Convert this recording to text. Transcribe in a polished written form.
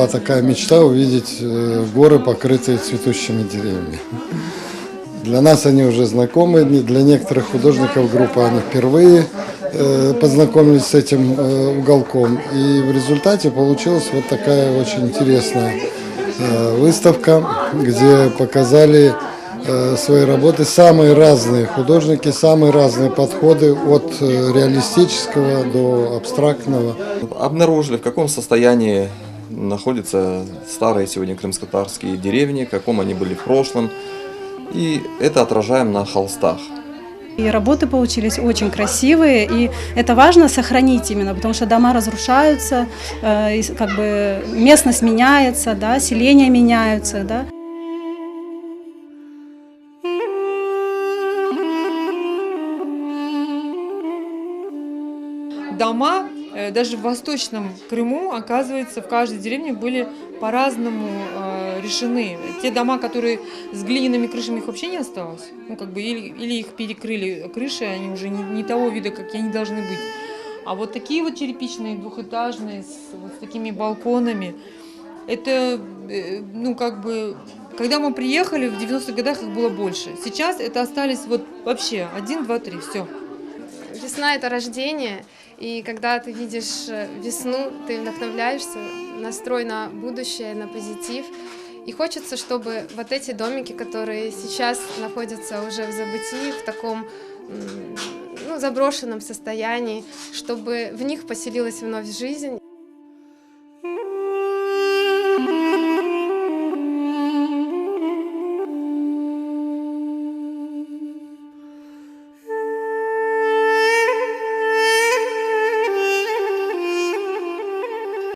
была такая мечта увидеть горы, покрытые цветущими деревьями. Для нас они уже знакомы, для некоторых художников группы они впервые познакомились с этим уголком. И в результате получилась вот такая очень интересная выставка, где показали свои работы самые разные художники, самые разные подходы от реалистического до абстрактного. Обнаружили, в каком состоянии находятся старые сегодня крымско-татарские деревни, в каком они были в прошлом. И это отражаем на холстах. И работы получились очень красивые, и это важно сохранить именно, потому что дома разрушаются, как бы местность меняется, да, селения меняются, да. Дома, даже в Восточном Крыму, оказывается, в каждой деревне были по-разному решены. Те дома, которые с глиняными крышами, их вообще не осталось. Ну, как бы, или их перекрыли крыши, они уже не того вида, какие они должны быть. А вот такие вот черепичные, двухэтажные, с такими балконами, это, ну, как бы, когда мы приехали, в 90-х годах их было больше. Сейчас это остались вот вообще 1, 2, 3, все. Весна – это рождение, и когда ты видишь весну, ты вдохновляешься, настрой на будущее, на позитив. И хочется, чтобы вот эти домики, которые сейчас находятся уже в забытии, в таком заброшенном состоянии, чтобы в них поселилась вновь жизнь.